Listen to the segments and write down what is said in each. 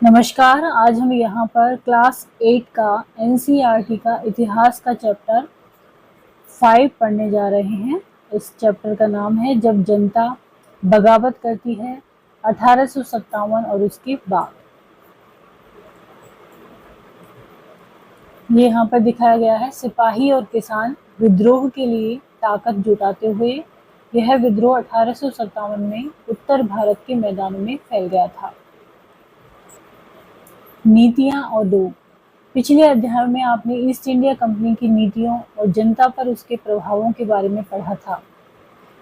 नमस्कार। आज हम यहाँ पर क्लास 8 का एनसीईआरटी का इतिहास का चैप्टर 5 पढ़ने जा रहे हैं। इस चैप्टर का नाम है जब जनता बगावत करती है, 1857 और उसके बाद। ये यहाँ पर दिखाया गया है सिपाही और किसान विद्रोह के लिए ताकत जुटाते हुए। यह विद्रोह 1857 में उत्तर भारत के मैदानों में फैल गया था। नीतियां और लोग। पिछले अध्याय में आपने ईस्ट इंडिया कंपनी की नीतियों और जनता पर उसके प्रभावों के बारे में पढ़ा था।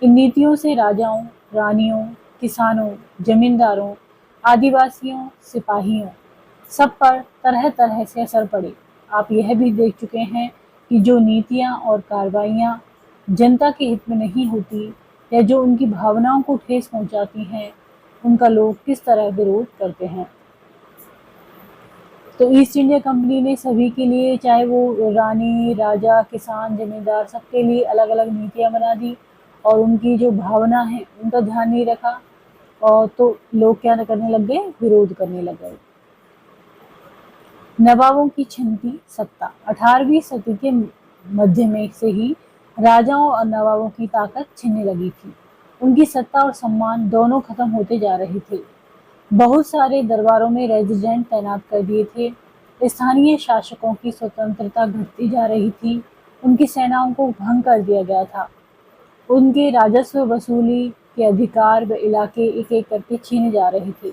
इन नीतियों से राजाओं, रानियों, किसानों, जमींदारों, आदिवासियों, सिपाहियों सब पर तरह तरह से असर पड़े। आप यह भी देख चुके हैं कि जो नीतियां और कार्रवाइयां जनता के हित में नहीं होती या जो उनकी भावनाओं को ठेस पहुंचाती हैं, उनका लोग किस तरह विरोध करते हैं। तो ईस्ट इंडिया कंपनी ने सभी के लिए, चाहे वो रानी, राजा, किसान, जमींदार, सबके लिए अलग अलग नीतियां बना दी और उनकी जो भावना है उनका ध्यान नहीं रखा। और तो लोग क्या करने लग गए, विरोध करने लग गए। नवाबों की छिनती सत्ता। 18वीं सदी के मध्य में से ही राजाओं और नवाबों की ताकत छिनने लगी थी। उनकी सत्ता और सम्मान दोनों खत्म होते जा रहे थे। बहुत सारे दरबारों में रेजिडेंट तैनात कर दिए थे। स्थानीय शासकों की स्वतंत्रता घटती जा रही थी। उनकी सेनाओं को भंग कर दिया गया था। उनके राजस्व वसूली के अधिकार व इलाके एक एक करके छीने जा रहे थे।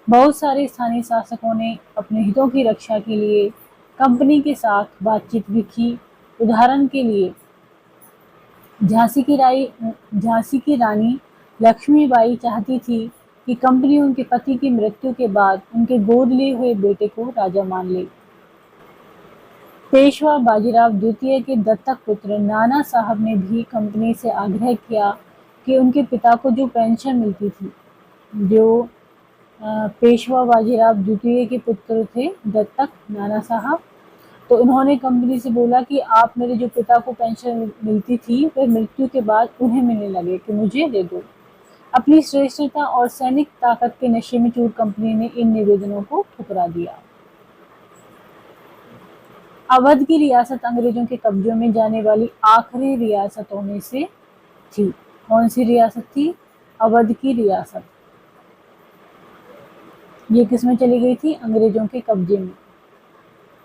बहुत सारे स्थानीय शासकों ने अपने हितों की रक्षा के लिए कंपनी के साथ बातचीत भी की। उदाहरण के लिए झांसी की रानी लक्ष्मीबाई चाहती थी कि कंपनी उनके पति की मृत्यु के बाद उनके गोद लिए हुए बेटे को राजा मान ले। पेशवा बाजीराव द्वितीय के दत्तक पुत्र नाना साहब ने भी कंपनी से आग्रह किया कि उनके पिता को जो पेंशन मिलती थी, जो पेशवा बाजीराव द्वितीय के पुत्र थे दत्तक नाना साहब, तो उन्होंने कंपनी से बोला कि आप मेरे जो पिता को पेंशन मिलती थी वह मृत्यु के बाद उन्हें मिलने लगे कि मुझे दे दो। अपनी श्रेष्ठता और सैनिक ताकत के नशे में चूर कंपनी ने इन निवेदनों को ठुकरा दिया। अवध की रियासत अंग्रेजों के कब्जों में जाने वाली आखिरी रियासतों में से थी। कौन सी रियासत थी? अवध की रियासत। ये किसमें चली गई थी? अंग्रेजों के कब्जे में।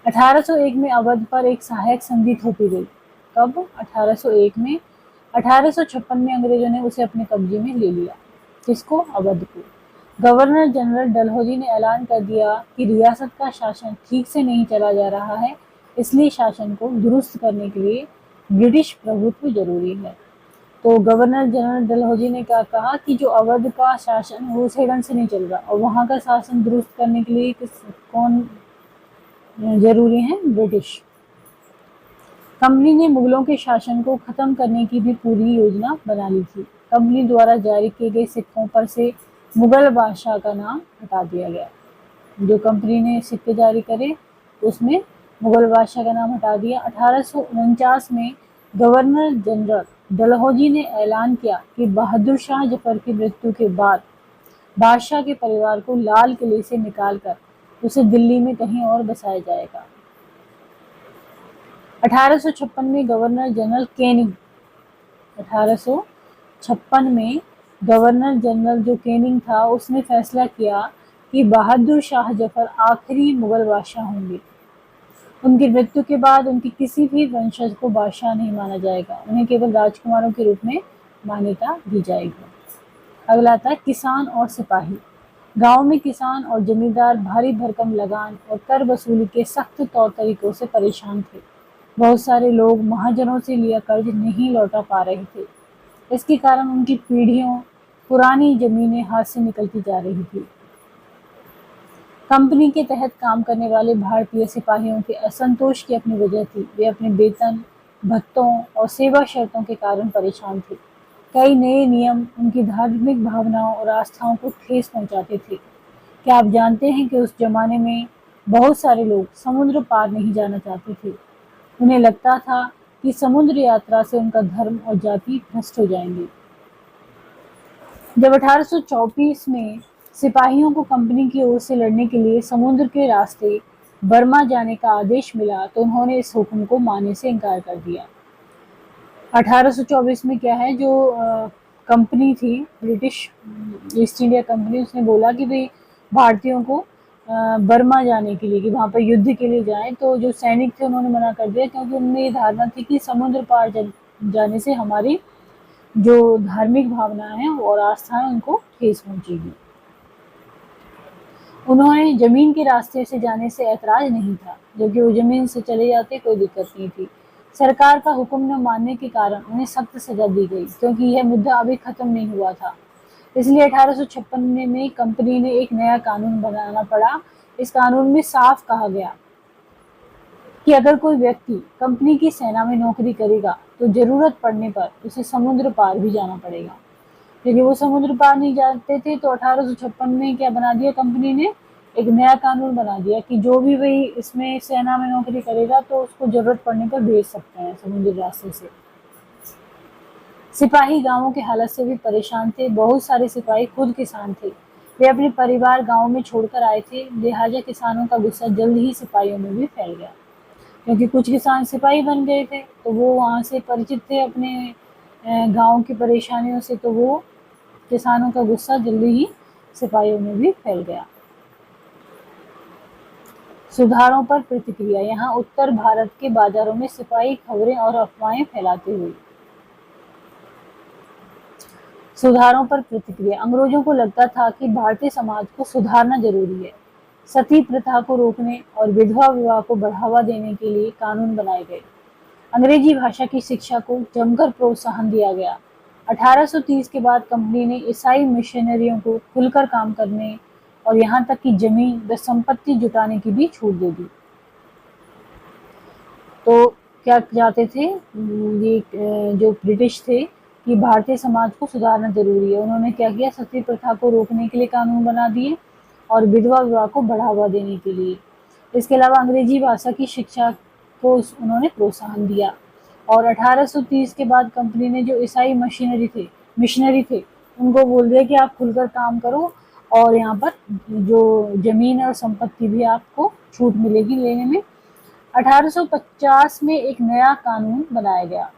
1801 में अवध पर एक सहायक संधि थोपी गई। कब? 1801 में। 1856 में अंग्रेजों ने उसे अपने कब्जे में ले लिया। किसको? अवध को। गवर्नर जनरल डलहौजी ने ऐलान कर दिया कि रियासत का शासन ठीक से नहीं चला जा रहा है, इसलिए शासन को दुरुस्त करने के लिए ब्रिटिश प्रभुत्व जरूरी है। तो गवर्नर जनरल डलहौजी ने क्या कहा कि जो अवध का शासन वो सही ढंग से नहीं चल रहा और वहाँ का शासन दुरुस्त करने के लिए कौन जरूरी है? ब्रिटिश। कंपनी ने मुगलों के शासन को खत्म करने की भी पूरी योजना बना ली थी। कंपनी द्वारा जारी किए गए सिक्कों पर से मुगल बादशाह का नाम हटा दिया गया। जो कंपनी ने सिक्के जारी करे उसमें मुगल बादशाह का नाम हटा दिया। 1849 में गवर्नर जनरल डलहौजी ने ऐलान किया कि बहादुर शाह जफर की मृत्यु के बाद बादशाह के परिवार को लाल किले से निकालकर उसे दिल्ली में कहीं और बसाया जाएगा। 1856 में गवर्नर जनरल कैनिंग 1856 में गवर्नर जनरल जो कैनिंग था उसने फैसला किया कि बहादुर शाह जफर आखिरी मुगल बादशाह होंगे। उनकी मृत्यु के बाद उनके किसी भी वंशज को बादशाह नहीं माना जाएगा, उन्हें केवल राजकुमारों के रूप में मान्यता दी जाएगी। अगला आता है किसान और सिपाही। गांव में किसान और जमींदार भारी भरकम लगान और कर वसूली के सख्त तौर तरीकों से परेशान थे। बहुत सारे लोग महाजनों से लिया कर्ज नहीं लौटा पा रहे थे। इसके कारण उनकी पीढ़ियों पुरानी जमीनें हाथ से निकलती जा रही थी। कंपनी के तहत काम करने वाले भारतीय सिपाहियों के असंतोष की अपनी वजह थी। वे अपने वेतन, भत्तों और सेवा शर्तों के कारण परेशान थे। कई नए नियम उनकी धार्मिक भावनाओं और आस्थाओं को ठेस पहुंचाते थे। क्या आप जानते हैं कि उस जमाने में बहुत सारे लोग समुद्र पार नहीं जाना चाहते थे। उन्हें लगता था कि समुद्र यात्रा से उनका धर्म और जाति भ्रष्ट हो जाएंगे। जब 1834 में सिपाहियों को कंपनी की ओर से लड़ने के लिए समुद्र के रास्ते बर्मा जाने का आदेश मिला तो उन्होंने इस हुक्म को मानने से इनकार कर दिया। 1824 में क्या है, जो कंपनी थी ब्रिटिश ईस्ट इंडिया कंपनी, उसने बोला कि भाई भारतीयों को बर्मा जाने के लिए, कि वहाँ पर युद्ध के लिए जाएं, तो जो सैनिक थे उन्होंने मना कर दिया, क्योंकि उनमें ये धारणा थी कि समुद्र पार जाने से हमारी जो धार्मिक भावनाएं हैं और आस्थाएं उनको ठेस पहुंचेगी। उन्होंने जमीन के रास्ते से जाने से ऐतराज नहीं था, जबकि वो जमीन से चले जाते कोई दिक्कत नहीं थी। सरकार का हुक्म न मानने के कारण उन्हें सख्त सजा दी गई, क्योंकि यह मुद्दा अभी खत्म नहीं हुआ था। इसलिए 1856 में कंपनी ने एक नया कानून बनाना पड़ा। इस कानून में साफ कहा गया कि अगर कोई व्यक्ति कंपनी की सेना में नौकरी करेगा तो जरूरत पड़ने पर उसे समुद्र पार भी जाना पड़ेगा। क्योंकि वो समुद्र पार नहीं जाते थे, तो 1856 में क्या बना दिया कंपनी ने, एक नया कानून बना दिया कि जो भी भाई इसमें सेना में नौकरी करेगा तो उसको जरूरत पड़ने पर भेज सकते हैं समुद्री रास्ते से। सिपाही गांवों की हालत से भी परेशान थे। बहुत सारे सिपाही खुद किसान थे, वे अपने परिवार गांव में छोड़कर आए थे, लिहाजा किसानों का गुस्सा जल्द ही सिपाहियों में भी फैल गया। क्योंकि कुछ किसान सिपाही बन गए थे, तो वो वहाँ से परिचित थे अपने गांव की परेशानियों से, तो वो किसानों का गुस्सा जल्दी ही सिपाहियों में भी फैल गया। सुधारों पर प्रतिक्रिया। यहाँ उत्तर भारत के बाजारों में सिपाही खबरें और अफवाहें फैलाते हुए। सुधारों पर प्रतिक्रिया। अंग्रेजों को लगता था कि भारतीय समाज को सुधारना जरूरी है। सती प्रथा को रोकने और विधवा विवाह को बढ़ावा देने के लिए कानून बनाए गए। अंग्रेजी भाषा की शिक्षा को जमकर प्रोत्साहन दिया गया। 1830 के बाद कंपनी ने ईसाई मिशनरियों को खुलकर काम करने और यहाँ तक कि जमीन व संपत्ति जुटाने की भी छूट दे दी। तो क्या चाहते थे ये जो ब्रिटिश थे कि भारतीय समाज को सुधारना जरूरी है। उन्होंने क्या किया, सती प्रथा को रोकने के लिए कानून बना दिए और विधवा विवाह को बढ़ावा देने के लिए। इसके अलावा अंग्रेजी भाषा की शिक्षा को उन्होंने प्रोत्साहन दिया। और 1830 के बाद कंपनी ने जो ईसाई मिशनरी थे उनको बोल दिया कि आप खुलकर काम करो और यहाँ पर जो जमीन और संपत्ति भी आपको छूट मिलेगी लेने में। 1850 में एक नया कानून बनाया गया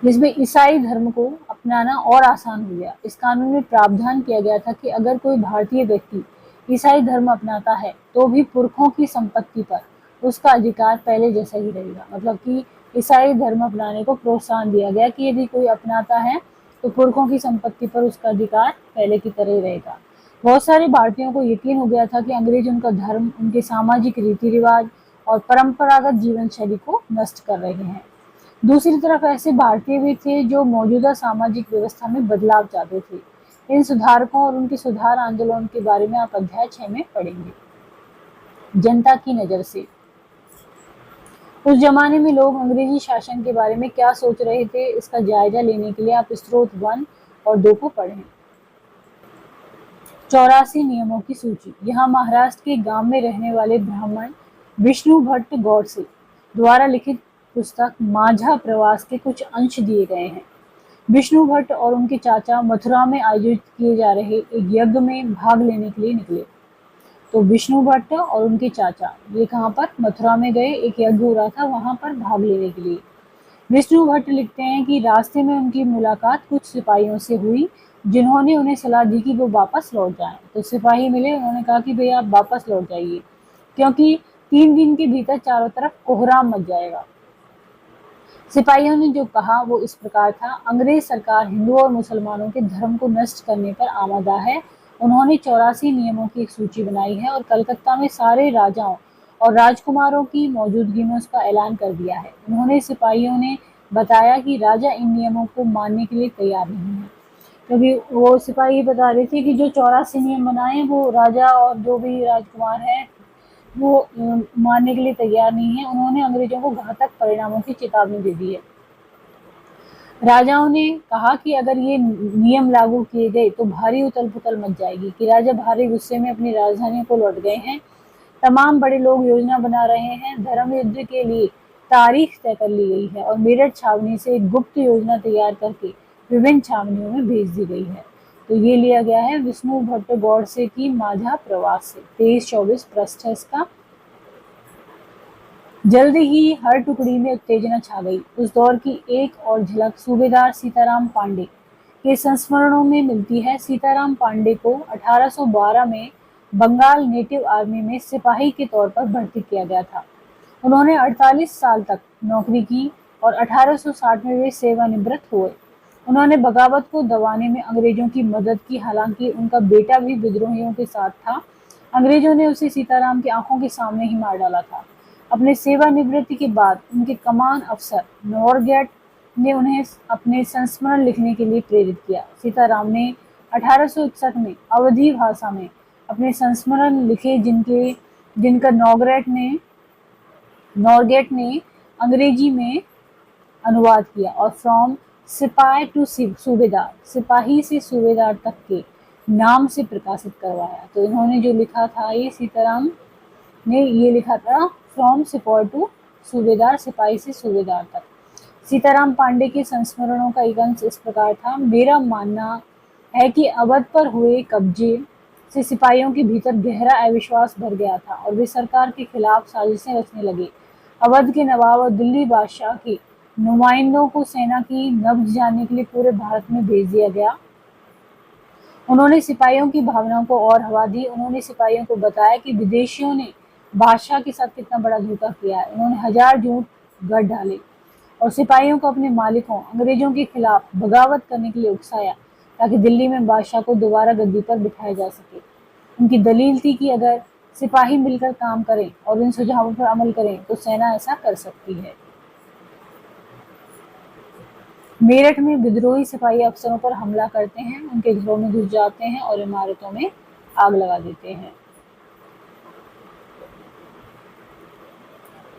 जिसमें ईसाई धर्म को अपनाना और आसान हो गया। इस कानून में प्रावधान किया गया था कि अगर कोई भारतीय व्यक्ति ईसाई धर्म अपनाता है तो भी पुरखों की संपत्ति पर उसका अधिकार पहले जैसा ही रहेगा। मतलब कि ईसाई धर्म अपनाने को प्रोत्साहन दिया गया कि यदि कोई अपनाता है तो पुरखों की संपत्ति पर उसका अधिकार पहले की तरह ही रहेगा। बहुत सारे भारतीयों को यकीन हो गया था कि अंग्रेज उनका धर्म, उनके सामाजिक रीति रिवाज और परंपरागत जीवन शैली को नष्ट कर रहे हैं। दूसरी तरफ ऐसे भारतीय भी थे जो मौजूदा सामाजिक व्यवस्था में बदलाव चाहते थे। इन सुधारकों और उनके सुधार आंदोलन के बारे में आप अध्याय 6 में पढ़ेंगे। जनता की नजर से। उस जमाने में लोग अंग्रेजी शासन के बारे में क्या सोच रहे थे, इसका जायजा लेने के लिए आप स्रोत 1 और 2 को पढ़ें। 84 नियमों की सूची। यहाँ महाराष्ट्र के गांव में रहने वाले ब्राह्मण विष्णु भट्ट गौडसे द्वारा लिखित पुस्तक माझा प्रवास के कुछ अंश दिए गए हैं। विष्णु भट्ट और उनके चाचा मथुरा में आयोजित किए जा रहे एक यज्ञ में भाग लेने के लिए निकले। तो विष्णु भट्ट और उनके चाचा ये कहाँ पर, मथुरा में गए, एक यज्ञ हो रहा था वहां पर भाग लेने के लिए। विष्णु भट्ट लिखते हैं कि रास्ते में उनकी मुलाकात कुछ सिपाहियों से हुई जिन्होंने उन्हें सलाह दी कि वो वापस लौट जाएं। तो सिपाही मिले, उन्होंने कहा कि भैया आप वापस लौट जाइए क्योंकि 3 दिन के भीतर चारों तरफ कोहराम मच जाएगा। सिपाहियों ने जो कहा वो इस प्रकार था, अंग्रेज सरकार हिंदुओं और मुसलमानों के धर्म को नष्ट करने पर आमादा है। उन्होंने 84 नियमों की एक सूची बनाई है और कलकत्ता में सारे राजाओं और राजकुमारों की मौजूदगी में उसका ऐलान कर दिया है। उन्होंने सिपाहियों ने बताया कि राजा इन नियमों को मानने के लिए तैयार नहीं है, क्योंकि वो सिपाही बता रहे थे कि जो 84 नियम बनाए वो राजा और जो भी राजकुमार हैं वो मानने के लिए तैयार नहीं है। उन्होंने अंग्रेजों को घातक परिणामों की चेतावनी दे दी है। राजाओं ने कहा कि अगर ये नियम लागू किए गए तो भारी उथल पुथल मच जाएगी, कि राजा भारी गुस्से में अपनी राजधानी को लौट गए हैं। तमाम बड़े लोग योजना बना रहे हैं। धर्म युद्ध के लिए तारीख तय कर ली गई है और मेरठ छावनी से एक गुप्त योजना तैयार करके विभिन्न छावनियों में भेज दी गई है। तो ये लिया गया है विष्णु भट्ट गौड़से की माझा प्रवास से। 23-24 पृष्ठ है इसका। जल्दी ही हर टुकड़ी में उत्तेजना छा गई। उस दौर की एक और झलक सूबेदार सीताराम पांडे के संस्मरणों में मिलती है। सीताराम पांडे को 1812 में बंगाल नेटिव आर्मी में सिपाही के तौर पर भर्ती किया गया था। उन्होंने 48 साल तक नौकरी की और 1860 में वे सेवानिवृत्त हुए। उन्होंने बगावत को दबाने में अंग्रेजों की मदद की, हालांकि उनका बेटा भी विद्रोहियों के साथ था। अंग्रेजों ने उसे सीताराम की आंखों के सामने ही मार डाला था। अपने सेवानिवृत्ति के बाद उनके कमान अफसर नॉरगेट ने उन्हें अपने संस्मरण लिखने के लिए प्रेरित किया। सीताराम ने 1861 में अवधी भाषा में अपने संस्मरण लिखे, जिनका नॉरगेट ने अंग्रेजी में अनुवाद किया और फ्रॉम सिपाही टू सूबेदार, सिपाही से सूबेदार तक के नाम से प्रकाशित करवाया। तो इन्होंने जो लिखा था, ये सीताराम ने ये लिखा था फ्रॉम सिपाही टू सूबेदार, सिपाही से सूबेदार तक। सीताराम पांडे के संस्मरणों का एक अंश इस प्रकार था। मेरा मानना है कि अवध पर हुए कब्जे से सिपाहियों के भीतर गहरा अविश्वास भर गया था और वे सरकार के खिलाफ साजिशें रचने लगे। अवध के नवाब और दिल्ली बादशाह के नुमाइंदों को सेना की नब्ज जानने के लिए पूरे भारत में भेज दिया गया। उन्होंने सिपाहियों की भावनाओं को और हवा दी। उन्होंने सिपाहियों को बताया कि विदेशियों ने बादशाह के साथ कितना बड़ा धोखा किया है। उन्होंने हजार झूठ गढ़ डाले और सिपाहियों को अपने मालिकों अंग्रेजों के खिलाफ बगावत करने के लिए उकसाया, ताकि दिल्ली में बादशाह को दोबारा गद्दी पर बिठाया जा सके। उनकी दलील थी कि अगर सिपाही मिलकर काम करें और इन सुझावों पर अमल करें तो सेना ऐसा कर सकती है। मेरठ में विद्रोही सिपाही अफसरों पर हमला करते हैं, उनके घरों में घुस जाते हैं और इमारतों में आग लगा देते हैं।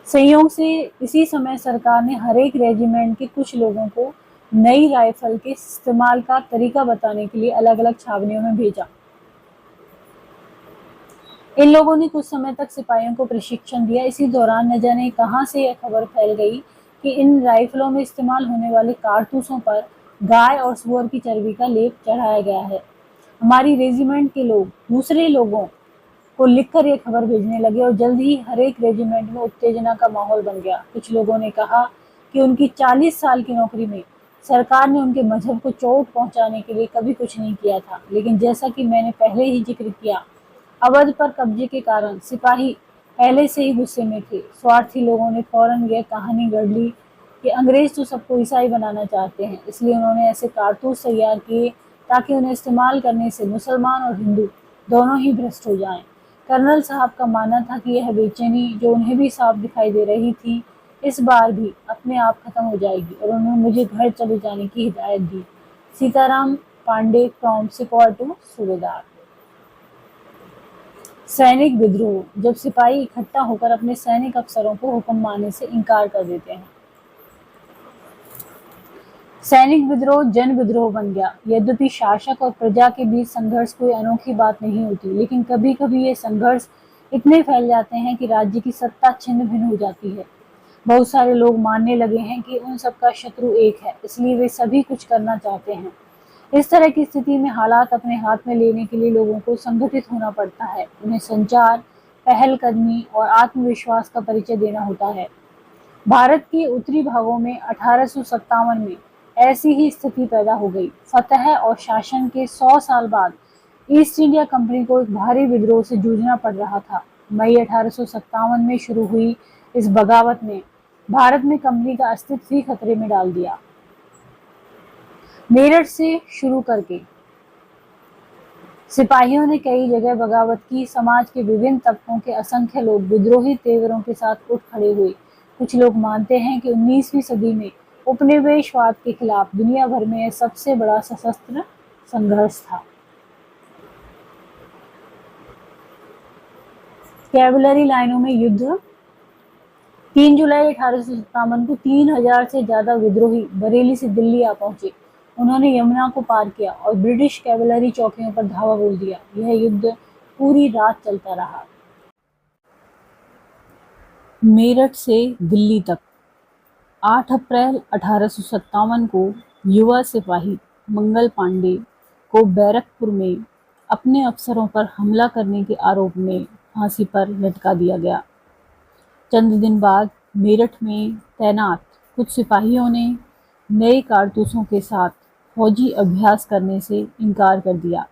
संयोग से इसी समय सरकार ने हर एक रेजिमेंट के कुछ लोगों को नई राइफल के इस्तेमाल का तरीका बताने के लिए अलग अलग छावनियों में भेजा। इन लोगों ने कुछ समय तक सिपाहियों को प्रशिक्षण दिया। इसी दौरान न जाने कहां से यह खबर फैल गई कि इन राइफलों में इस्तेमाल होने वाले कारतूसों पर गाय और सूअर की चर्बी का लेप चढ़ाया गया है। हमारी रेजिमेंट के लोग दूसरे लोगों को लिखकर ये खबर भेजने लगे और जल्द ही हर एक रेजिमेंट में उत्तेजना का माहौल बन गया। कुछ लोगों ने कहा कि उनकी 40 साल की नौकरी में सरकार ने उनके मजहब को चोट पहुंचाने के लिए कभी कुछ नहीं किया था। लेकिन जैसा कि मैंने पहले ही जिक्र किया, अवध पर कब्जे के कारण सिपाही पहले से ही गुस्से में थे। स्वार्थी लोगों ने फौरन यह कहानी गढ़ ली कि अंग्रेज तो सबको ईसाई बनाना चाहते हैं, इसलिए उन्होंने ऐसे कारतूस तैयार किए ताकि उन्हें इस्तेमाल करने से मुसलमान और हिंदू दोनों ही भ्रष्ट हो जाएं। कर्नल साहब का मानना था कि यह बेचैनी जो उन्हें भी साफ दिखाई दे रही थी, इस बार भी अपने आप खत्म हो जाएगी और उन्होंने मुझे घर चले जाने की हिदायत दी। सीताराम पांडे फ्रॉम सिपाही टू सूबेदार। सैनिक विद्रोह। जब सिपाही इकट्ठा होकर अपने सैनिक अफसरों को हुक्म मानने से इनकार कर देते हैं, सैनिक विद्रोह जन विद्रोह बन गया। यद्यपि शासक और प्रजा के बीच संघर्ष कोई अनोखी बात नहीं होती, लेकिन कभी कभी ये संघर्ष इतने फैल जाते हैं कि राज्य की सत्ता छिन्न भिन्न हो जाती है। बहुत सारे लोग मानने लगे हैं कि उन सबका शत्रु एक है, इसलिए वे सभी कुछ करना चाहते हैं। इस तरह की स्थिति में हालात अपने हाथ में लेने के लिए लोगों को संगठित होना पड़ता है। उन्हें संचार, पहलकदमी और आत्मविश्वास का परिचय देना होता है। भारत के उत्तरी भागों में 1857 में ऐसी ही स्थिति पैदा हो गई। फतह और शासन के 100 साल बाद ईस्ट इंडिया कंपनी को एक भारी विद्रोह से जूझना पड़ रहा था। मई 1857 में शुरू हुई इस बगावत ने भारत में कंपनी का अस्तित्व ही खतरे में डाल दिया। मेरठ से शुरू करके सिपाहियों ने कई जगह बगावत की। समाज के विभिन्न तबकों के असंख्य लोग विद्रोही तेवरों के साथ उठ खड़े हुए। कुछ लोग मानते हैं कि 19वीं सदी में उपनिवेशवाद के खिलाफ दुनिया भर में यह सबसे बड़ा सशस्त्र संघर्ष था। कैवलरी लाइनों में युद्ध। 3 जुलाई 1857 को 3000 से ज्यादा विद्रोही बरेली से दिल्ली आ पहुंचे। उन्होंने यमुना को पार किया और ब्रिटिश कैवलरी चौकियों पर धावा बोल दिया। यह युद्ध पूरी रात चलता रहा। मेरठ से दिल्ली तक 8 अप्रैल 1857 को युवा सिपाही मंगल पांडे को बैरकपुर में अपने अफसरों पर हमला करने के आरोप में फांसी पर लटका दिया गया। चंद दिन बाद मेरठ में तैनात कुछ सिपाहियों ने नए कारतूसों के साथ फौजी अभ्यास करने से इनकार कर दिया।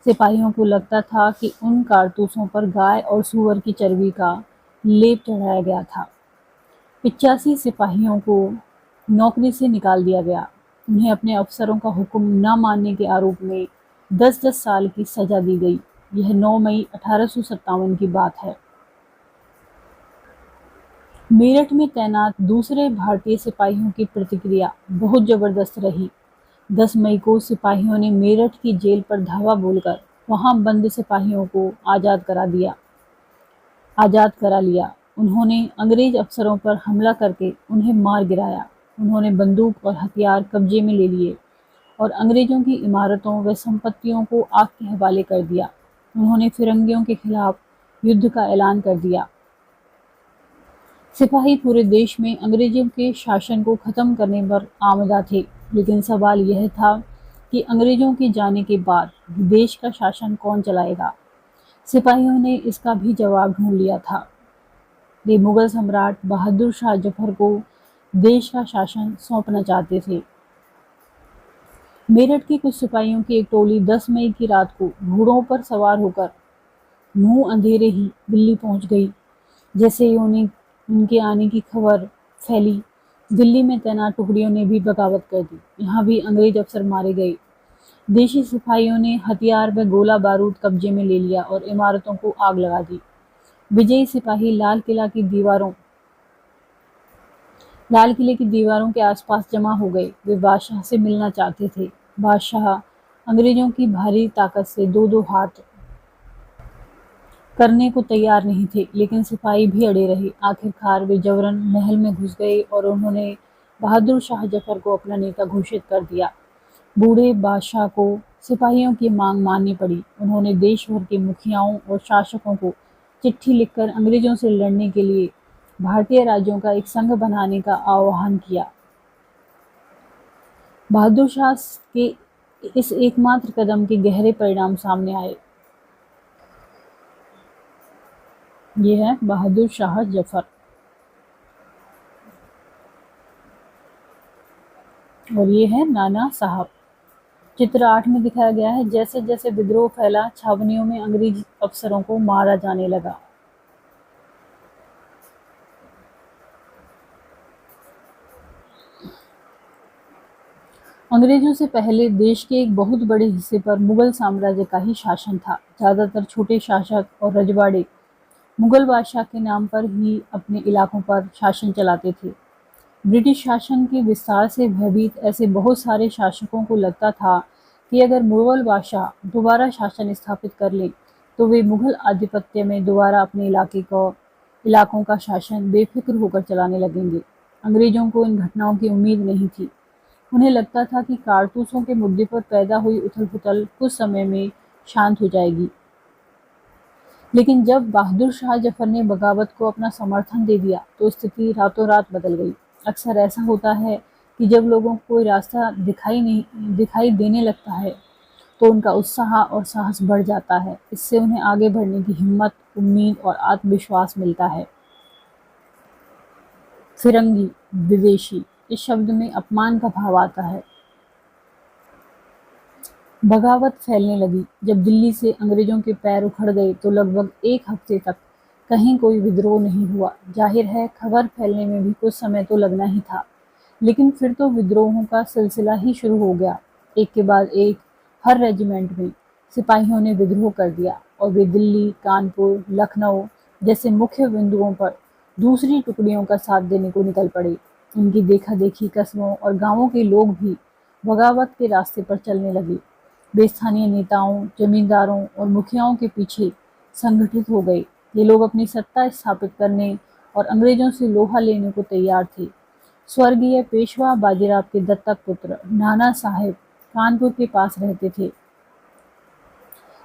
सिपाहियों को लगता था कि उन कारतूसों पर गाय और सूअर की चर्बी का लेप चढ़ाया गया था। 85 सिपाहियों को नौकरी से निकाल दिया गया। उन्हें अपने अफसरों का हुक्म न मानने के आरोप में 10-10 साल की सजा दी गई। यह 9 मई 1857 की बात है। मेरठ में तैनात दूसरे भारतीय सिपाहियों की प्रतिक्रिया बहुत जबरदस्त रही। 10 मई को सिपाहियों ने मेरठ की जेल पर धावा बोलकर वहां बंद सिपाहियों को आज़ाद करा लिया। उन्होंने अंग्रेज अफसरों पर हमला करके उन्हें मार गिराया। उन्होंने बंदूक और हथियार कब्जे में ले लिए और अंग्रेजों की इमारतों व संपत्तियों को आग के हवाले कर दिया। उन्होंने फिरंगियों के खिलाफ युद्ध का ऐलान कर दिया। सिपाही पूरे देश में अंग्रेजों के शासन को खत्म करने पर आमदा थे, लेकिन सवाल यह था कि अंग्रेजों के जाने के बाद देश का शासन कौन चलाएगा। सिपाहियों ने इसका भी जवाब ढूंढ लिया था। वे मुगल सम्राट बहादुर शाह जफर को देश का शासन सौंपना चाहते थे। मेरठ के कुछ सिपाहियों की एक टोली 10 मई की रात को घोड़ों पर सवार होकर मुंह अंधेरे ही दिल्ली पहुंच गई। जैसे ही उनके आने की खबर फैली, दिल्ली में तैनात टुकड़ियों ने भी बगावत कर दी। यहाँ भी अंग्रेज अफसर मारे गए। देशी सिपाहियों ने हथियार व गोला बारूद कब्जे में ले लिया और इमारतों को आग लगा दी। विजयी सिपाही लाल किले की दीवारों के आसपास जमा हो गए। वे बादशाह से मिलना चाहते थे। बादशाह अंग्रेजों की भारी ताकत से दो हाथ करने को तैयार नहीं थे, लेकिन सिपाही भी अड़े रहे। आखिरकार वे जबरन महल में घुस गए और उन्होंने बहादुर शाह जफर को अपना नेता घोषित कर दिया। बूढ़े बादशाह को सिपाहियों की मांग माननी पड़ी। उन्होंने देश भर के मुखियाओं और शासकों को चिट्ठी लिखकर अंग्रेजों से लड़ने के लिए भारतीय राज्यों का एक संघ बनाने का आह्वान किया। बहादुर शाह के इस एकमात्र कदम के गहरे परिणाम सामने आए। ये है बहादुर शाह जफर और ये है नाना साहब। चित्र 8 में दिखाया गया है, जैसे जैसे विद्रोह फैला, छावनियों में अंग्रेज अफसरों को मारा जाने लगा। अंग्रेजों से पहले देश के एक बहुत बड़े हिस्से पर मुगल साम्राज्य का ही शासन था। ज्यादातर छोटे शासक और रजवाड़े मुगल बादशाह के नाम पर ही अपने इलाकों पर शासन चलाते थे। ब्रिटिश शासन के विस्तार से भयभीत ऐसे बहुत सारे शासकों को लगता था कि अगर मुगल बादशाह दोबारा शासन स्थापित कर ले तो वे मुगल आधिपत्य में दोबारा अपने इलाकों का शासन बेफिक्र होकर चलाने लगेंगे। अंग्रेजों को इन घटनाओं की उम्मीद नहीं थी। उन्हें लगता था कि कारतूसों के मुद्दे पर पैदा हुई उथल-पुथल कुछ समय में शांत हो जाएगी। लेकिन जब बहादुर शाह जफर ने बगावत को अपना समर्थन दे दिया तो स्थिति रातों रात बदल गई। अक्सर ऐसा होता है कि जब लोगों को कोई रास्ता दिखाई देने लगता है तो उनका उत्साह और साहस बढ़ जाता है। इससे उन्हें आगे बढ़ने की हिम्मत, उम्मीद और आत्मविश्वास मिलता है। फिरंगी, विदेशी, इस शब्द में अपमान का भाव आता है। बगावत फैलने लगी। जब दिल्ली से अंग्रेजों के पैर उखड़ गए तो लगभग 1 हफ्ते तक कहीं कोई विद्रोह नहीं हुआ। जाहिर है खबर फैलने में भी कुछ समय तो लगना ही था, लेकिन फिर तो विद्रोहों का सिलसिला ही शुरू हो गया। एक के बाद एक हर रेजिमेंट में सिपाहियों ने विद्रोह कर दिया और वे दिल्ली, कानपुर, लखनऊ जैसे मुख्य बिंदुओं पर दूसरी टुकड़ियों का साथ देने को निकल पड़े। उनकी देखा देखी कस्बों और गांवों के लोग भी बगावत के रास्ते पर चलने लगे। वे स्थानीय नेताओं, जमींदारों और मुखियाओं के पीछे संगठित हो गए। ये लोग अपनी सत्ता स्थापित करने और अंग्रेजों से लोहा लेने को तैयार थे। स्वर्गीय पेशवा बाजीराव के दत्तक पुत्र नाना साहेब कानपुर के पास रहते थे।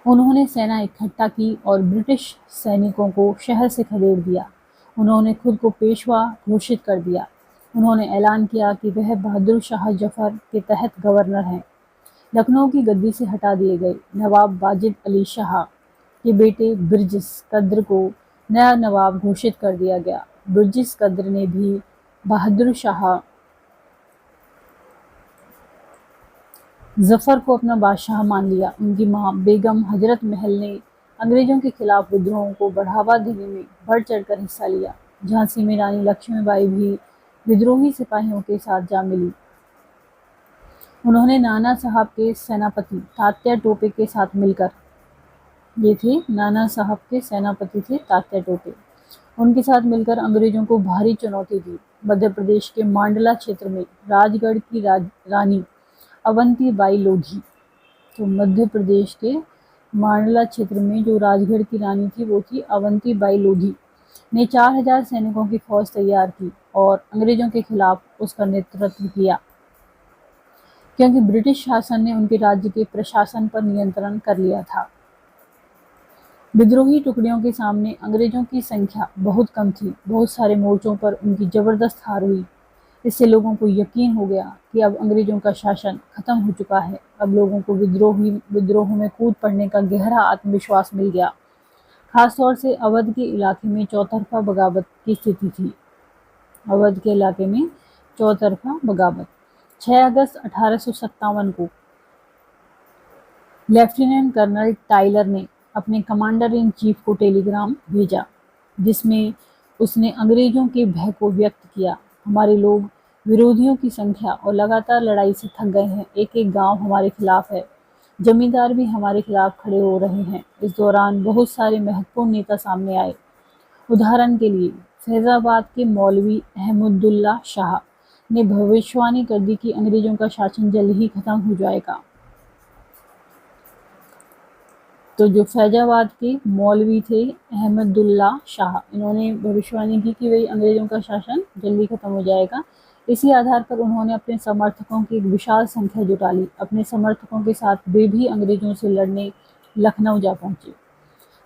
उन्होंने सेना इकट्ठा की और ब्रिटिश सैनिकों को शहर से खदेड़ दिया। उन्होंने खुद को पेशवा घोषित कर दिया। उन्होंने ऐलान किया कि वह बहादुर शाह जफर के तहत गवर्नर हैं। लखनऊ की गद्दी से हटा दिए गए। नवाब वाजिद अली शाह के बेटे बिरजिस कद्र को नया नवाब घोषित कर दिया गया। बिरजिस कद्र ने भी बहादुर शाह जफर को अपना बादशाह मान लिया। उनकी मां बेगम हजरत महल ने अंग्रेजों के खिलाफ विद्रोहों को बढ़ावा देने में बढ़ चढ़कर हिस्सा लिया। झांसी में रानी लक्ष्मीबाई भी विद्रोही सिपाहियों के साथ जा मिली। उन्होंने नाना साहब के सेनापति तात्या टोपे के साथ मिलकर, ये थे नाना साहब के सेनापति थे तात्या टोपे, उनके साथ मिलकर अंग्रेजों को भारी चुनौती दी। मध्य प्रदेश के मांडला क्षेत्र में राजगढ़ की रानी अवंती बाई लोधी, तो मध्य प्रदेश के मांडला क्षेत्र में जो राजगढ़ की रानी थी वो थी अवंती बाई लोधी, ने 4000 सैनिकों की फौज तैयार की और अंग्रेजों के खिलाफ उसका नेतृत्व किया, क्योंकि ब्रिटिश शासन ने उनके राज्य के प्रशासन पर नियंत्रण कर लिया था। विद्रोही टुकड़ियों के सामने अंग्रेजों की संख्या बहुत कम थी। बहुत सारे मोर्चों पर उनकी जबरदस्त हार हुई। इससे लोगों को यकीन हो गया कि अब अंग्रेजों का शासन खत्म हो चुका है। अब लोगों को विद्रोह में कूद पड़ने का गहरा आत्मविश्वास मिल गया। खासतौर से अवध के इलाके में चौतरफा बगावत की स्थिति थी। अवध के इलाके में चौतरफा बगावत। 6 अगस्त 1857 को लेफ्टिनेंट कर्नल टाइलर ने अपने कमांडर इन चीफ को टेलीग्राम भेजा, जिसमें उसने अंग्रेजों के भय को व्यक्त किया। हमारे लोग विरोधियों की संख्या और लगातार लड़ाई से थक गए हैं। एक एक गांव हमारे खिलाफ है। जमींदार भी हमारे खिलाफ खड़े हो रहे हैं। इस दौरान बहुत सारे महत्वपूर्ण नेता सामने आए। उदाहरण के लिए फैजाबाद के मौलवी अहमदुल्ला शाह ने भविष्यवाणी कर दी कि अंग्रेजों का शासन जल्द ही खत्म हो जाएगा। तो जो फैजाबाद के मौलवी थे अहमदुल्ला शाह, इन्होंने भविष्यवाणी की कि वही अंग्रेजों का शासन जल्दी खत्म हो जाएगा। इसी आधार पर उन्होंने अपने समर्थकों की एक विशाल संख्या जुटा ली। अपने समर्थकों के साथ वे भी अंग्रेजों से लड़ने लखनऊ जा पहुंचे।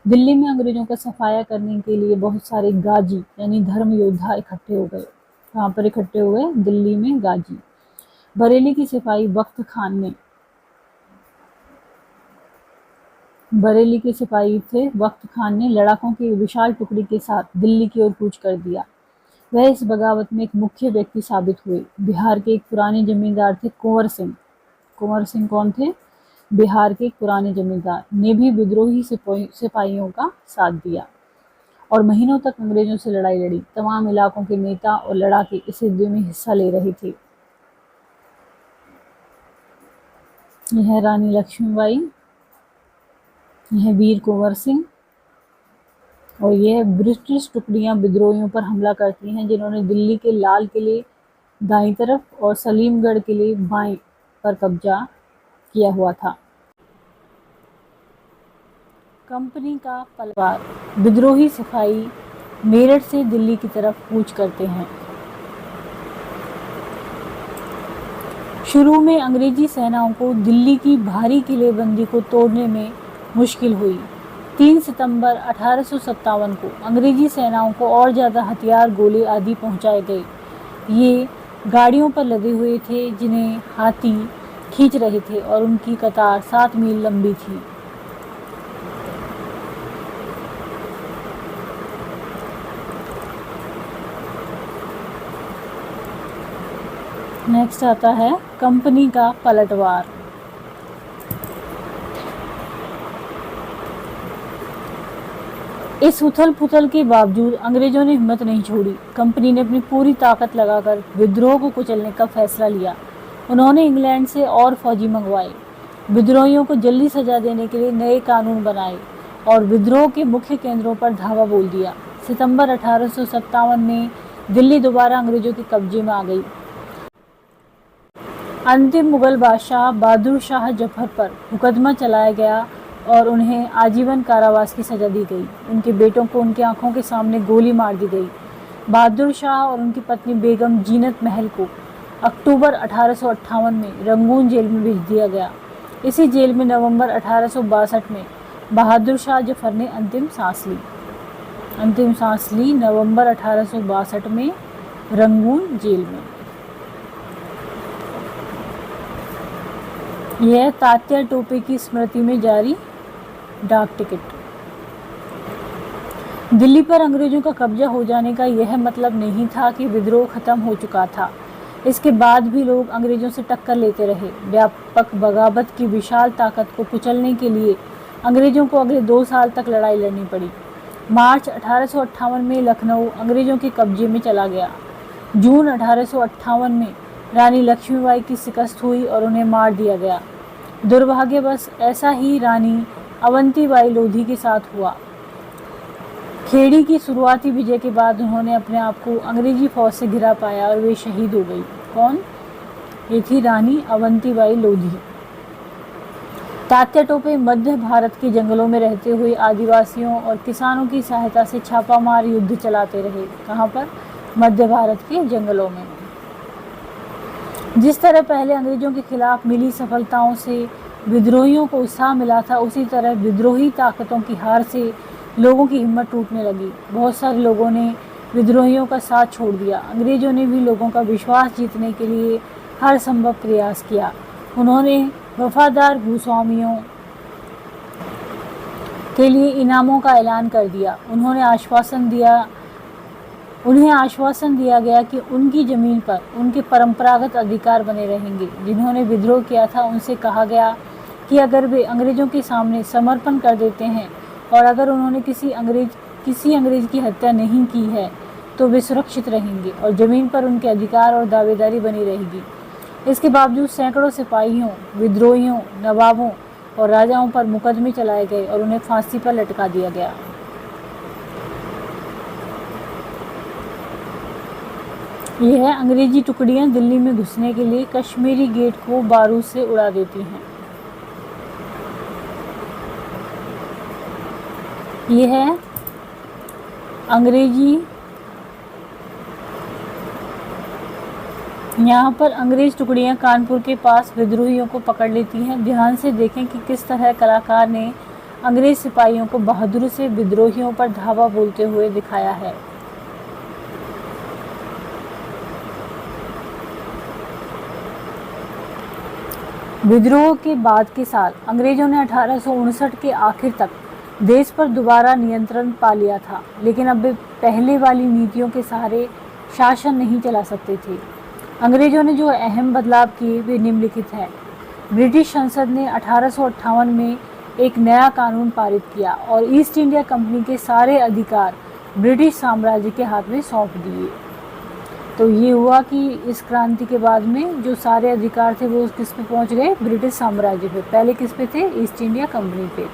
दिल्ली में अंग्रेजों का सफाया करने के लिए बहुत सारे गाजी यानी धर्म योद्धा इकट्ठे हो गए। कहाँ पर इकट्ठे हुए? दिल्ली में गाजी। बरेली की सिपाही वक्त खान ने बरेली के सिपाही थे वक्त खान ने लड़ाकों की विशाल टुकड़ी के साथ दिल्ली की ओर कूच कर दिया। वह इस बगावत में एक मुख्य व्यक्ति साबित हुए। बिहार के एक पुराने जमींदार थे कुंवर सिंह। कुंवर सिंह कौन थे? बिहार के एक पुराने जमींदार ने भी विद्रोही सिपाहियों का साथ दिया और महीनों तक अंग्रेजों से लड़ाई लड़ी। तमाम इलाकों के नेता और लड़ाके इस युद्ध में हिस्सा ले रहे थे। यह है रानी लक्ष्मीबाई, यह वीर कुंवर सिंह और यह ब्रिटिश टुकड़ियां विद्रोहियों पर हमला करती हैं, जिन्होंने दिल्ली के लाल किले दाईं तरफ और सलीमगढ़ किले बाएं पर कब्जा किया हुआ था। कंपनी का पलवार। विद्रोही सिपाही मेरठ से दिल्ली की तरफ कूच करते हैं। शुरू में अंग्रेजी सेनाओं को दिल्ली की भारी किलेबंदी को तोड़ने में मुश्किल हुई। 3 सितंबर 1857 को अंग्रेजी सेनाओं को और ज़्यादा हथियार, गोले आदि पहुंचाए गए। ये गाड़ियों पर लदे हुए थे जिन्हें हाथी खींच रहे थे और उनकी कतार 7 मील लंबी थी। नेक्स्ट आता है कंपनी का पलटवार। इस उथल पुथल के बावजूद अंग्रेजों ने हिम्मत नहीं छोड़ी। कंपनी ने अपनी पूरी ताकत लगाकर विद्रोह को कुचलने का फैसला लिया। उन्होंने इंग्लैंड से और फौजी मंगवाए, विद्रोहियों को जल्दी सजा देने के लिए नए कानून बनाए और विद्रोह के मुख्य केंद्रों पर धावा बोल दिया। सितंबर 1857 में दिल्ली दोबारा अंग्रेजों के कब्जे में आ गई। अंतिम मुगल बादशाह बहादुर शाह जफर पर मुकदमा चलाया गया और उन्हें आजीवन कारावास की सजा दी गई। उनके बेटों को उनकी आंखों के सामने गोली मार दी गई। बहादुर शाह और उनकी पत्नी बेगम जीनत महल को अक्टूबर 1858 में रंगून जेल में भेज दिया गया। इसी जेल में नवंबर 1862 में बहादुर शाह जफर ने अंतिम सांस ली नवंबर 1862 में रंगून जेल में। यह तात्या टोपे की स्मृति में जारी डाक टिकट। दिल्ली पर अंग्रेजों का कब्जा हो जाने का यह मतलब नहीं था कि विद्रोह खत्म हो चुका था। इसके बाद भी लोग अंग्रेजों से टक्कर लेते रहे। व्यापक बगावत की विशाल ताकत को कुचलने के लिए अंग्रेजों को अगले 2 साल तक लड़ाई लड़नी पड़ी। मार्च 1858 में लखनऊ अंग्रेजों के कब्जे में चला गया। जून 1858 में रानी लक्ष्मीबाई की शिकस्त हुई और उन्हें मार दिया गया। दुर्भाग्यवश ऐसा ही रानी अवंतीबाई लोधी के साथ हुआ। खेड़ी की शुरुआती विजय के बाद उन्होंने अपने आप को अंग्रेजी फौज से घिरा पाया और वे शहीद हो गई। कौन? ये थी रानी अवंतीबाई लोधी। तात्या टोपे मध्य भारत के जंगलों में रहते हुए आदिवासियों और किसानों की सहायता से छापामार युद्ध चलाते रहे। कहाँ पर? मध्य भारत के जंगलों में। जिस तरह पहले अंग्रेजों के खिलाफ मिली सफलताओं से विद्रोहियों को उत्साह मिला था, उसी तरह विद्रोही ताकतों की हार से लोगों की हिम्मत टूटने लगी। बहुत सारे लोगों ने विद्रोहियों का साथ छोड़ दिया। अंग्रेजों ने भी लोगों का विश्वास जीतने के लिए हर संभव प्रयास किया। उन्होंने वफादार भूस्वामियों के लिए इनामों का ऐलान कर दिया। उन्हें आश्वासन दिया गया कि उनकी ज़मीन पर उनके परंपरागत अधिकार बने रहेंगे। जिन्होंने विद्रोह किया था उनसे कहा गया कि अगर वे अंग्रेजों के सामने समर्पण कर देते हैं और अगर उन्होंने किसी अंग्रेज की हत्या नहीं की है तो वे सुरक्षित रहेंगे और ज़मीन पर उनके अधिकार और दावेदारी बनी रहेगी। इसके बावजूद सैकड़ों सिपाहियों, विद्रोहियों, नवाबों और राजाओं पर मुकदमे चलाए गए और उन्हें फांसी पर लटका दिया गया। यह अंग्रेजी टुकड़ियां दिल्ली में घुसने के लिए कश्मीरी गेट को बारूद से उड़ा देती हैं। यह अंग्रेजी यहाँ पर अंग्रेज टुकड़ियाँ कानपुर के पास विद्रोहियों को पकड़ लेती हैं। ध्यान से देखें कि किस तरह कलाकार ने अंग्रेज सिपाहियों को बहादुरी से विद्रोहियों पर धावा बोलते हुए दिखाया है। विद्रोह के बाद के साल अंग्रेजों ने 1859 के आखिर तक देश पर दोबारा नियंत्रण पा लिया था, लेकिन अब वे पहले वाली नीतियों के सहारे शासन नहीं चला सकते थे। अंग्रेजों ने जो अहम बदलाव किए वे निम्नलिखित हैं। ब्रिटिश संसद ने 1858 में एक नया कानून पारित किया और ईस्ट इंडिया कंपनी के सारे अधिकार ब्रिटिश साम्राज्य के हाथ में सौंप दिए। तो ये हुआ कि इस क्रांति के बाद में जो सारे अधिकार थे वो किस पे पहुंच गए? ब्रिटिश साम्राज्य पे। पहले किस पे थे? ईस्ट इंडिया कंपनी पे।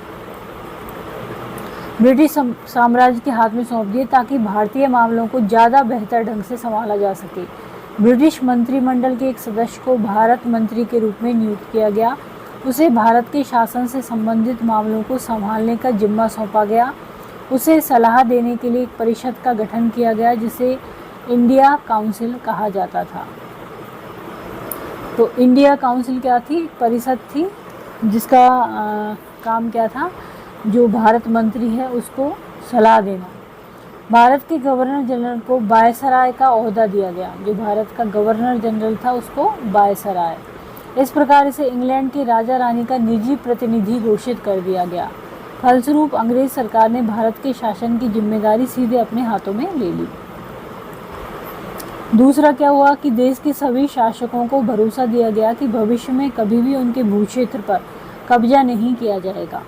ब्रिटिश साम्राज्य के हाथ में सौंप दिए ताकि भारतीय मामलों को ज़्यादा बेहतर ढंग से संभाला जा सके। ब्रिटिश मंत्रिमंडल के एक सदस्य को भारत मंत्री के रूप में नियुक्त किया गया। उसे भारत के शासन से संबंधित मामलों को संभालने का जिम्मा सौंपा गया। उसे सलाह देने के लिए एक परिषद का गठन किया गया जिसे इंडिया काउंसिल कहा जाता था। तो इंडिया काउंसिल क्या थी? परिषद थी जिसका काम क्या था? जो भारत मंत्री है उसको सलाह देना। भारत के गवर्नर जनरल को वायसराय का ओहदा दिया गया। जो भारत का गवर्नर जनरल था उसको वायसराय। इस प्रकार इसे इंग्लैंड के राजा रानी का निजी प्रतिनिधि घोषित कर दिया गया। फलस्वरूप अंग्रेज सरकार ने भारत के शासन की जिम्मेदारी सीधे अपने हाथों में ले ली। दूसरा क्या हुआ कि देश के सभी शासकों को भरोसा दिया गया कि भविष्य में कभी भी उनके भूक्षेत्र पर कब्जा नहीं किया जाएगा।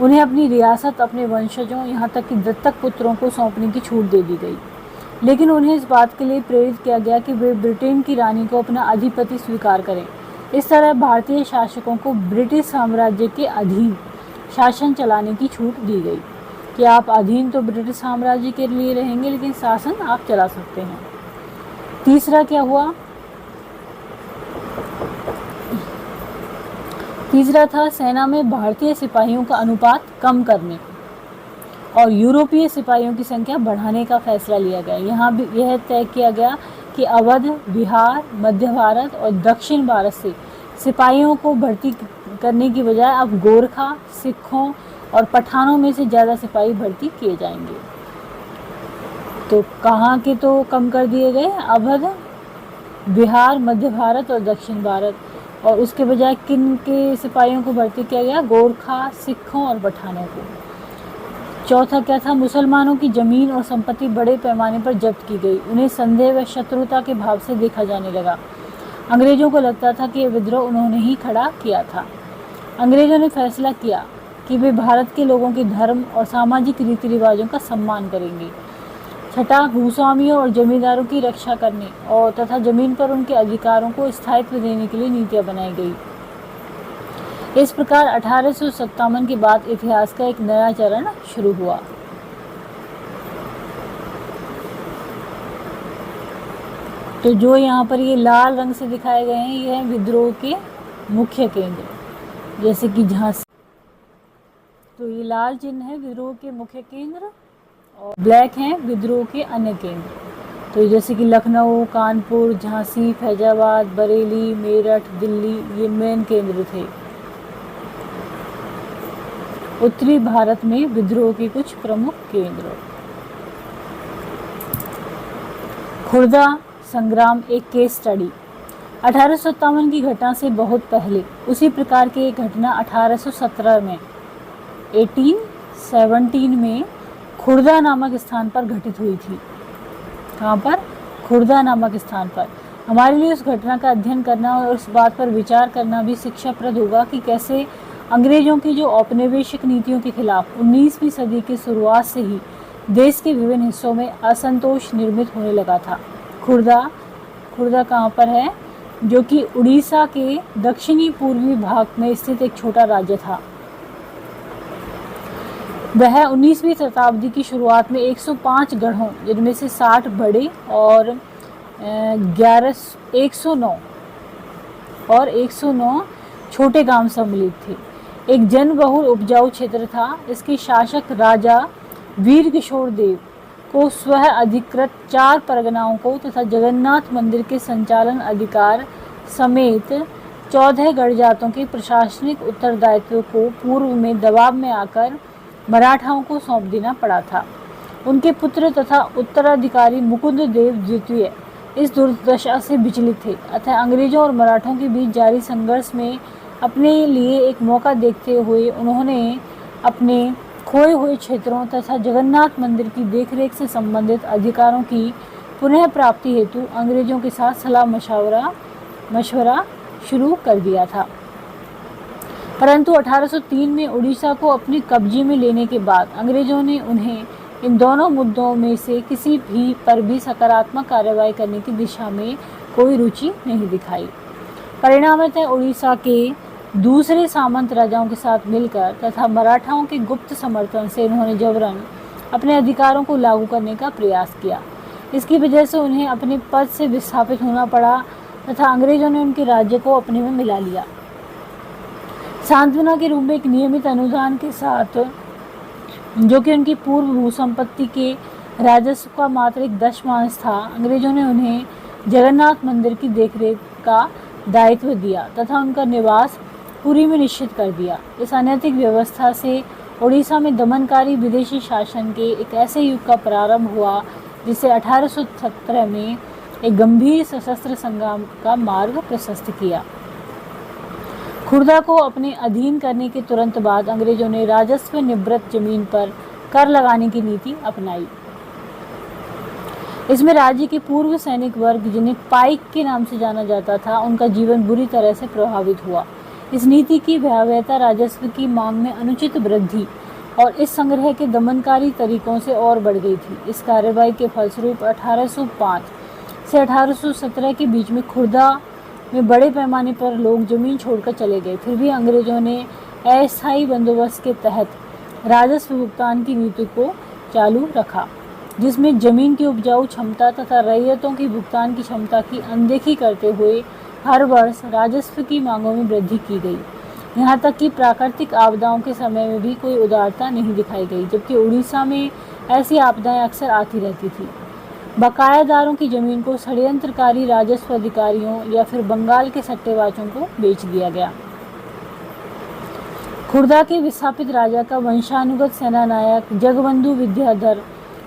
उन्हें अपनी रियासत अपने वंशजों यहाँ तक कि दत्तक पुत्रों को सौंपने की छूट दे दी गई, लेकिन उन्हें इस बात के लिए प्रेरित किया गया कि वे ब्रिटेन की रानी को अपना अधिपति स्वीकार करें। इस तरह भारतीय शासकों को ब्रिटिश साम्राज्य के अधीन शासन चलाने की छूट दी गई कि आप अधीन तो ब्रिटिश साम्राज्य के लिए रहेंगे लेकिन शासन आप चला सकते हैं। तीसरा क्या हुआ? तीसरा था सेना में भारतीय सिपाहियों का अनुपात कम करने और यूरोपीय सिपाहियों की संख्या बढ़ाने का फैसला लिया गया। यहाँ भी यह तय किया गया कि अवध, बिहार, मध्य भारत और दक्षिण भारत से सिपाहियों को भर्ती करने की बजाय अब गोरखा, सिखों और पठानों में से ज़्यादा सिपाही भर्ती किए जाएंगे। तो कहाँ के तो कम कर दिए गए? अवध, बिहार, मध्य भारत और दक्षिण भारत। और उसके बजाय किन के सिपाहियों को भर्ती किया गया? गोरखा, सिखों और पठानों को। चौथा क्या था? मुसलमानों की जमीन और संपत्ति बड़े पैमाने पर जब्त की गई। उन्हें संदेह व शत्रुता के भाव से देखा जाने लगा। अंग्रेजों को लगता था कि यह विद्रोह उन्होंने ही खड़ा किया था। अंग्रेजों ने फैसला किया कि वे भारत के लोगों के धर्म और सामाजिक रीति रिवाजों का सम्मान करेंगे। छठा, भूस्वामियों और जमींदारों की रक्षा करने और तथा जमीन पर उनके अधिकारों को स्थायित्व देने के लिए नीतियां बनाई गई। इस प्रकार 1857 के बाद इतिहास का एक नया चरण शुरू हुआ। तो जो यहाँ पर ये लाल रंग से दिखाए गए हैं, ये हैं विद्रोह के मुख्य केंद्र, जैसे कि झांसी। तो ये लाल चिन्ह है विद्रोह के मुख्य केंद्र और ब्लैक हैं विद्रोह के अन्य केंद्र। तो जैसे कि लखनऊ, कानपुर, झांसी, फैजाबाद, बरेली, मेरठ, दिल्ली, ये मेन केंद्र थे। उत्तरी भारत में विद्रोह के कुछ प्रमुख केंद्र। खुर्दा संग्राम एक केस स्टडी। 1857 की घटना से बहुत पहले उसी प्रकार की एक घटना 1817 में 1817 में खुर्दा नामक स्थान पर घटित हुई थी। कहाँ पर? खुर्दा नामक स्थान पर। हमारे लिए उस घटना का अध्ययन करना और उस बात पर विचार करना भी शिक्षाप्रद होगा कि कैसे अंग्रेजों की जो औपनिवेशिक नीतियों के खिलाफ 19वीं सदी की शुरुआत से ही देश के विभिन्न हिस्सों में असंतोष निर्मित होने लगा था। खुर्दा कहाँ पर है? जो कि उड़ीसा के दक्षिणी पूर्वी भाग में स्थित एक छोटा राज्य था। वह 19वीं शताब्दी की शुरुआत में 105 गढ़ों, जिनमें से 60 बड़े और 109 छोटे गांव सम्मिलित थे। एक जनबहुल उपजाऊ क्षेत्र था। इसके शासक राजा वीर किशोर देव को स्वयं अधिकृत 4 परगनाओं को तथा जगन्नाथ मंदिर के संचालन अधिकार समेत 14 गणजातों के प्रशासनिक उत्तरदायित्व को पूर्व में दबाव में आकर मराठाओं को सौंप देना पड़ा था। उनके पुत्र तथा उत्तराधिकारी मुकुंद देव द्वितीय इस दुर्दशा से विचलित थे। अतः अंग्रेजों और मराठों के बीच जारी संघर्ष में अपने लिए एक मौका देखते हुए उन्होंने अपने खोए हुए क्षेत्रों तथा जगन्नाथ मंदिर की देखरेख से संबंधित अधिकारों की पुनः प्राप्ति हेतु अंग्रेजों के साथ सलाह मशवरा शुरू कर दिया था। परंतु 1803 में उड़ीसा को अपने कब्जे में लेने के बाद अंग्रेजों ने उन्हें इन दोनों मुद्दों में से किसी भी पर भी सकारात्मक कार्रवाई करने की दिशा में कोई रुचि नहीं दिखाई। परिणामतः उड़ीसा के दूसरे सामंत राजाओं के साथ मिलकर तथा मराठाओं के गुप्त समर्थन से उन्होंने जबरन अपने अधिकारों को लागू करने का प्रयास किया। इसकी वजह से उन्हें अपने पद से विस्थापित होना पड़ा तथा अंग्रेजों ने उनके राज्य को अपने में मिला लिया। सांत्वना के रूप में एक नियमित अनुदान के साथ, जो कि उनकी पूर्व भूसंपत्ति के राजस्व का मात्र एक दशमांश था, अंग्रेजों ने उन्हें जगन्नाथ मंदिर की देखरेख का दायित्व दिया तथा उनका निवास पुरी में निश्चित कर दिया। इस अनैतिक व्यवस्था से उड़ीसा में दमनकारी विदेशी शासन के एक ऐसे युग का प्रारंभ हुआ जिसे 1817 में एक गंभीर सशस्त्र संग्राम का मार्ग प्रशस्त किया। खुर्दा को अपने अधीन करने के तुरंत बाद अंग्रेजों ने राजस्व निवृत्त जमीन पर कर लगाने की नीति अपनाई। इसमें राज्य के पूर्व सैनिक वर्ग, जिन्हें पाइक के नाम से जाना जाता था, उनका जीवन बुरी तरह से प्रभावित हुआ। इस नीति की भयावहता राजस्व की मांग में अनुचित वृद्धि और इस संग्रह के दमनकारी तरीकों से और बढ़ गई थी। इस कार्रवाई के फलस्वरूप 1805 से 1817 के बीच में खुर्दा में बड़े पैमाने पर लोग जमीन छोड़कर चले गए। फिर भी अंग्रेजों ने अस्थायी बंदोबस्त के तहत राजस्व भुगतान की नीति को चालू रखा, जिसमें जमीन की उपजाऊ क्षमता तथा रैयतों की भुगतान की क्षमता की अनदेखी करते हुए हर वर्ष राजस्व की मांगों में वृद्धि की गई। यहाँ तक कि प्राकृतिक आपदाओं के समय में भी कोई उदारता नहीं दिखाई गई, जबकि उड़ीसा में ऐसी आपदाएं अक्सर आती रहती थी। बकायादारों की जमीन को षड्यंत्रकारी राजस्व अधिकारियों या फिर बंगाल के सट्टेबाजों को बेच दिया गया। खुर्दा के विस्थापित राजा का वंशानुगत सेनानायक जगबंधु विद्याधर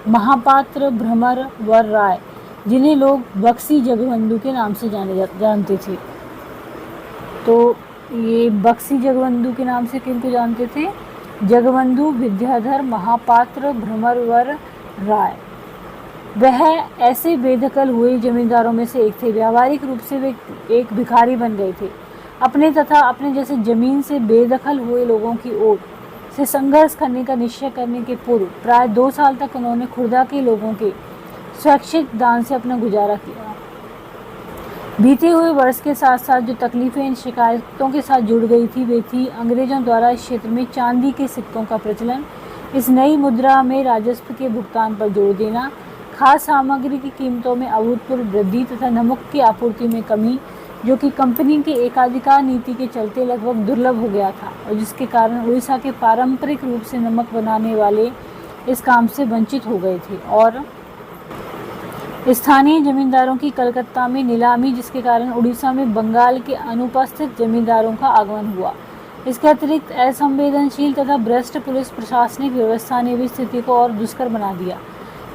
महापात्र भ्रमर वर राय, जिन्हें लोग बक्सी जगबंधु के नाम से जानते थे। तो ये बक्सी जगबंधु के नाम से किनको जानते थे? जगबंधु विद्याधर महापात्र भ्रमरवर राय। वह ऐसे बेदखल हुए जमींदारों में से एक थे। व्यावहारिक रूप से वे एक भिखारी बन गए थे। अपने तथा अपने जैसे जमीन से बेदखल हुए लोगों की ओर से संघर्ष करने का निश्चय करने के पूर्व प्राय 2 साल तक उन्होंने खुर्दा के लोगों के स्वैच्छिक दान से अपना गुजारा किया। बीते हुए वर्ष के साथ साथ जो तकलीफें इन शिकायतों के साथ जुड़ गई थी वे थी अंग्रेजों द्वारा इस क्षेत्र में चांदी के सिक्कों का प्रचलन, इस नई मुद्रा में राजस्व के भुगतान पर जोर देना, खाद्य सामग्री की कीमतों में अभूतपूर्व वृद्धि तथा नमक की आपूर्ति में कमी, जो कि कंपनी के एकाधिकार नीति के चलते लगभग दुर्लभ हो गया था और जिसके कारण उड़ीसा के पारंपरिक रूप से नमक बनाने वाले इस काम से वंचित हो गए थे। और स्थानीय जमींदारों की कलकत्ता में नीलामी, जिसके कारण उड़ीसा में बंगाल के अनुपस्थित जमींदारों का आगमन हुआ। इसके अतिरिक्त असंवेदनशील तथा भ्रष्ट पुलिस प्रशासनिक व्यवस्था ने भी स्थिति को और दुष्कर बना दिया,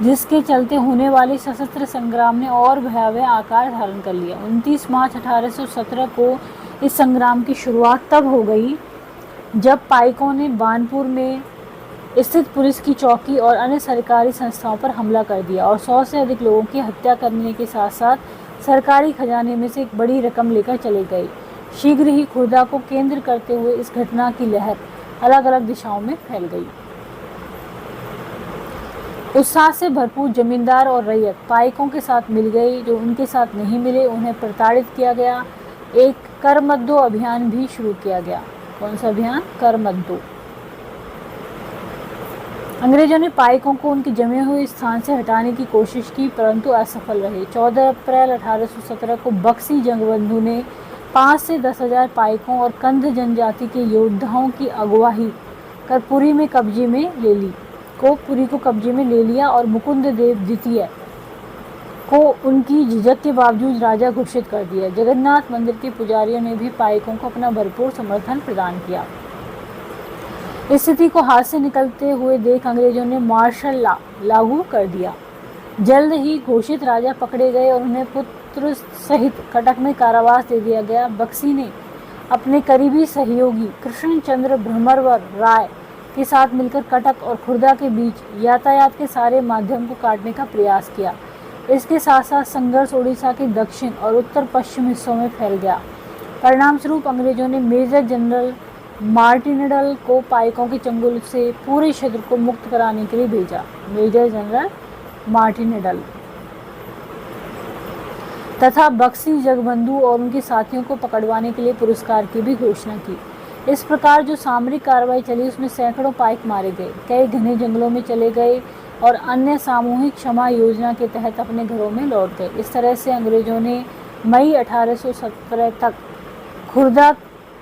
जिसके चलते होने वाले सशस्त्र संग्राम ने और भयावह आकार धारण कर लिया। 29 मार्च 1817 को इस संग्राम की शुरुआत तब हो गई जब पाइकों ने बानपुर में स्थित पुलिस की चौकी और अन्य सरकारी संस्थाओं पर हमला कर दिया और 100 से अधिक लोगों की हत्या करने के साथ साथ सरकारी खजाने में से एक बड़ी रकम लेकर चले गए। शीघ्र ही खुर्दा को केंद्र करते हुए इस घटना की लहर अलग अलग दिशाओं में फैल गई। उत्साह से भरपूर जमींदार और रैयत पाइकों के साथ मिल गए। जो उनके साथ नहीं मिले उन्हें प्रताड़ित किया गया। एक करमद्दो अभियान भी शुरू किया गया। कौन सा अभियान? करमद्दो। अंग्रेजों ने पाइकों को उनके जमे हुए स्थान से हटाने की कोशिश की परंतु असफल रहे। 14 अप्रैल 1817 को बक्सी जगबंधु ने 5 से 10,000 पाइकों और कंध जनजाति के योद्धाओं की अगुवाई कर पुरी को कब्जे में ले लिया और मुकुंद देव द्वितीय को उनकी झिझक के बावजूद राजा घोषित कर दिया। जगन्नाथ मंदिर के पुजारियों ने भी पाइकों को अपना भरपूर समर्थन प्रदान किया। स्थिति को हाथ से निकलते हुए देख अंग्रेजों ने मार्शल लॉ लागू कर दिया। जल्द ही घोषित राजा पकड़े गए और उन्हें पुत्र सहित कटक में कारावास दे दिया गया। बक्सी ने अपने करीबी सहयोगी कृष्णचंद्र भ्रमरवर राय के साथ मिलकर कटक और खुर्दा के बीच यातायात के सारे माध्यम को काटने का प्रयास किया। इसके साथ साथ संघर्ष उड़ीसा के दक्षिण और उत्तर पश्चिम हिस्सों में फैल गया। परिणाम स्वरूप अंग्रेजों ने मेजर जनरल मार्टिनेडल को पाइकों के चंगुल से पूरे क्षेत्र को मुक्त कराने के लिए भेजा। मेजर जनरल मार्टिनेडल तथा बक्सी जगबंधु और उनके साथियों को पकड़वाने के लिए पुरस्कार की भी घोषणा की। इस प्रकार जो सामरिक कार्रवाई चली उसमें सैकड़ों पाइक मारे गए, कई घने जंगलों में चले गए और अन्य सामूहिक क्षमा योजना के तहत अपने घरों में लौट गए। इस तरह से अंग्रेजों ने मई 1817 तक खुर्दा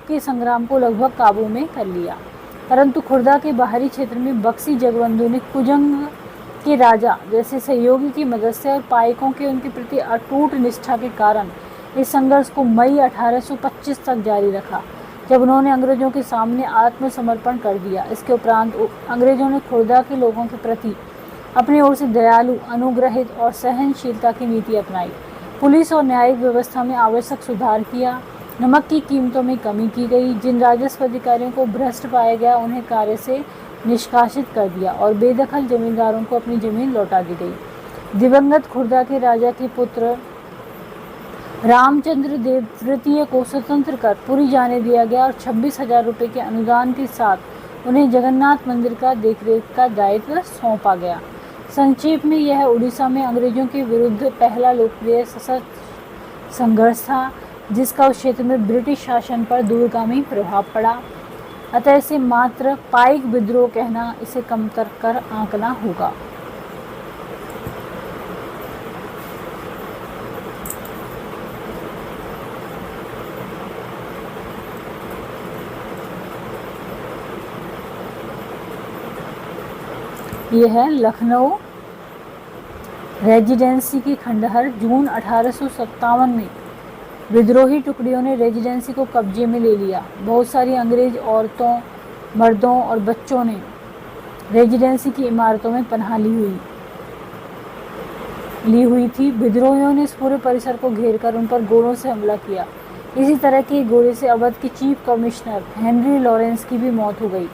के संग्राम को लगभग काबू में कर लिया। परंतु खुर्दा के बाहरी क्षेत्र में बक्सी जगबंधु ने कुजंग के राजा जैसे सहयोगी की मदद से और पाइकों के उनके प्रति अटूट निष्ठा के कारण इस संघर्ष को मई 1825 तक जारी रखा, जब उन्होंने अंग्रेजों के सामने आत्मसमर्पण कर दिया। इसके उपरांत अंग्रेजों ने खुर्दा के लोगों के प्रति अपनी ओर से दयालु, अनुग्रहित और सहनशीलता की नीति अपनाई। पुलिस और न्यायिक व्यवस्था में आवश्यक सुधार किया। नमक की कीमतों में कमी की गई। जिन राजस्व अधिकारियों को भ्रष्ट पाया गया उन्हें कार्य से निष्कासित कर दिया और बेदखल जमींदारों को अपनी जमीन लौटा दी गई। दिवंगत खुर्दा के राजा के पुत्र रामचंद्र देव तृतीय को स्वतंत्र कर पुरी जाने दिया गया और 26,000 रुपये के अनुदान के साथ उन्हें जगन्नाथ मंदिर का देखरेख का दायित्व सौंपा गया। संक्षेप में यह उड़ीसा में अंग्रेजों के विरुद्ध पहला लोकप्रिय सशस्त्र संघर्ष था जिसका उस क्षेत्र में ब्रिटिश शासन पर दूरगामी प्रभाव पड़ा। अतः इसे मात्र पाइक विद्रोह कहना, इसे कमतर कर आंकना होगा। यह है लखनऊ रेजिडेंसी की खंडहर। जून 1857 में विद्रोही टुकड़ियों ने रेजिडेंसी को कब्जे में ले लिया। बहुत सारी अंग्रेज औरतों, मर्दों और बच्चों ने रेजिडेंसी की इमारतों में पनाह ली हुई थी। विद्रोहियों ने इस पूरे परिसर को घेर कर उन पर गोलों से हमला किया। इसी तरह की गोली से अवध के चीफ कमिश्नर हेनरी लॉरेंस की भी मौत हो गई।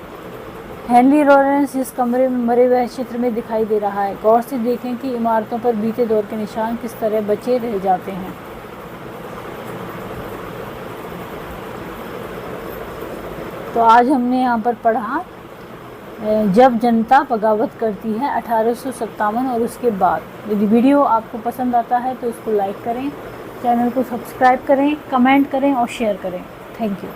हेनरी लॉरेंस जिस कमरे में मरे हुए चित्र में दिखाई दे रहा है। गौर से देखें कि इमारतों पर बीते दौर के निशान किस तरह बचे रह जाते हैं। तो आज हमने यहाँ पर पढ़ा जब जनता बगावत करती है 1857 और उसके बाद। यदि वीडियो आपको पसंद आता है तो उसको लाइक करें, चैनल को सब्सक्राइब करें, कमेंट करें और शेयर करें। Thank you.